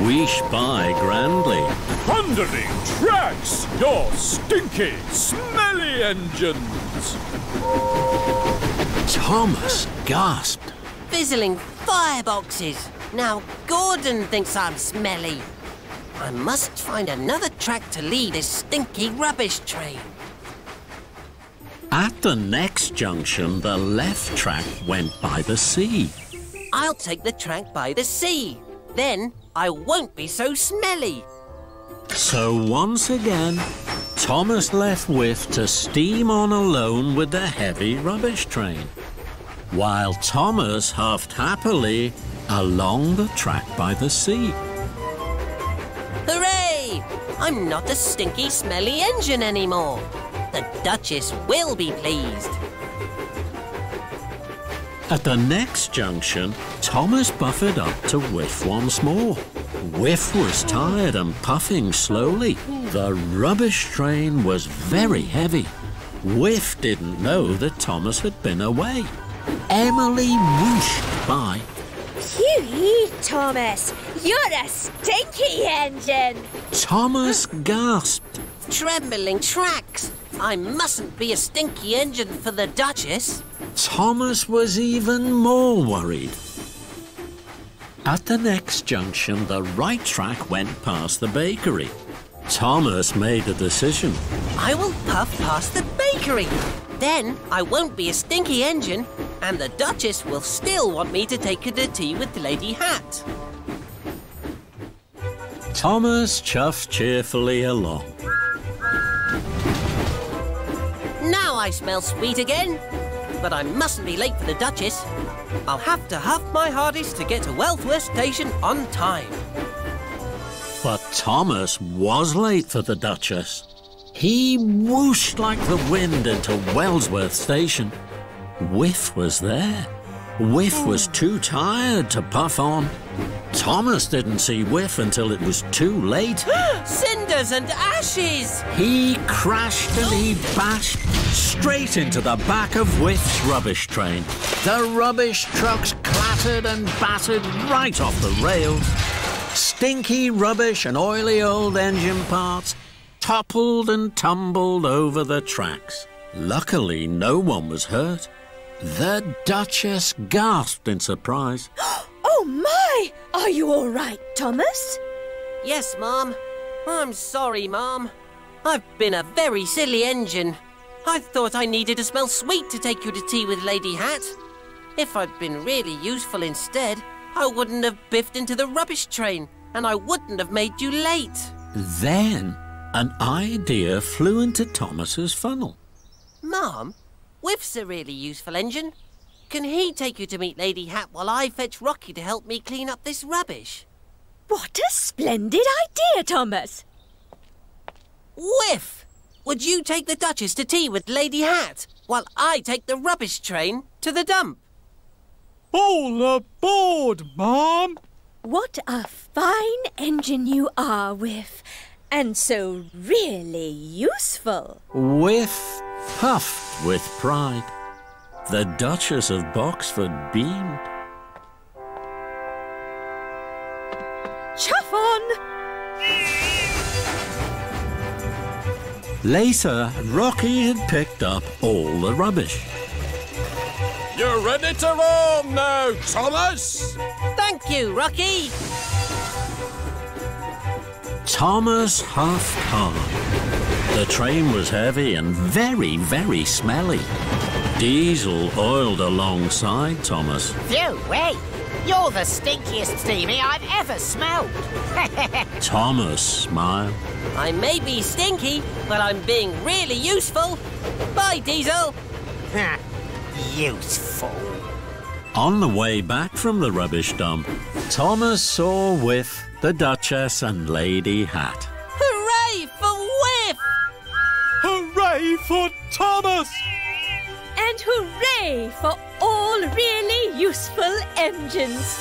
wheesh by grandly. Thundering tracks! Your stinky, smelly engines! Thomas gasped. Fizzling fireboxes! Now Gordon thinks I'm smelly. I must find another track to lead this stinky rubbish train. At the next junction, the left track went by the sea. I'll take the track by the sea. Then I won't be so smelly. So once again, Thomas left Whiff to steam on alone with the heavy rubbish train, while Thomas huffed happily along the track by the sea. Hooray! I'm not a stinky, smelly engine anymore. The Duchess will be pleased. At the next junction, Thomas buffered up to Whiff once more. Whiff was tired and puffing slowly. The rubbish train was very heavy. Whiff didn't know that Thomas had been away. Emily whooshed by. Phew, Thomas, you're a stinky engine. Thomas gasped. Trembling tracks! I mustn't be a stinky engine for the Duchess. Thomas was even more worried. At the next junction, the right track went past the bakery. Thomas made a decision. I will puff past the bakery. Then I won't be a stinky engine, and the Duchess will still want me to take her to tea with Lady Hat. Thomas chuffed cheerfully along. Now I smell sweet again. But I mustn't be late for the Duchess. I'll have to huff my hardest to get to Wellsworth Station on time. But Thomas was late for the Duchess. He whooshed like the wind into Wellsworth Station. Whiff was there. Whiff was too tired to puff on. Thomas didn't see Whiff until it was too late. Cinders and ashes! He crashed and he bashed straight into the back of Whiff's rubbish train. The rubbish trucks clattered and battered right off the rails. Stinky rubbish and oily old engine parts toppled and tumbled over the tracks. Luckily, no one was hurt. The Duchess gasped in surprise. Oh, my! Are you all right, Thomas? Yes, Ma'am. I'm sorry, Ma'am. I've been a very silly engine. I thought I needed to smell sweet to take you to tea with Lady Hat. If I'd been really useful instead, I wouldn't have biffed into the rubbish train, and I wouldn't have made you late. Then an idea flew into Thomas's funnel. Ma'am, Whiff's a really useful engine. Can he take you to meet Lady Hat while I fetch Rocky to help me clean up this rubbish? What a splendid idea, Thomas. Whiff! Would you take the Duchess to tea with Lady Hat while I take the rubbish train to the dump? All aboard, Mom! What a fine engine you are, Whiff. And so really useful. Whiff puffed with pride. The Duchess of Boxford beamed. Chuff on! Later, Rocky had picked up all the rubbish. You're ready to roll now, Thomas! Thank you, Rocky! Thomas huffed hard. The train was heavy and very, very smelly. Diesel oiled alongside Thomas. Phew, wait! You're the stinkiest steamy I've ever smelled. Thomas smiled. I may be stinky, but I'm being really useful. Bye, Diesel! Useful. On the way back from the rubbish dump, Thomas saw Whiff, the Duchess and Lady Hat. Hooray for Whiff! Hooray for Thomas! And hooray for all really useful engines.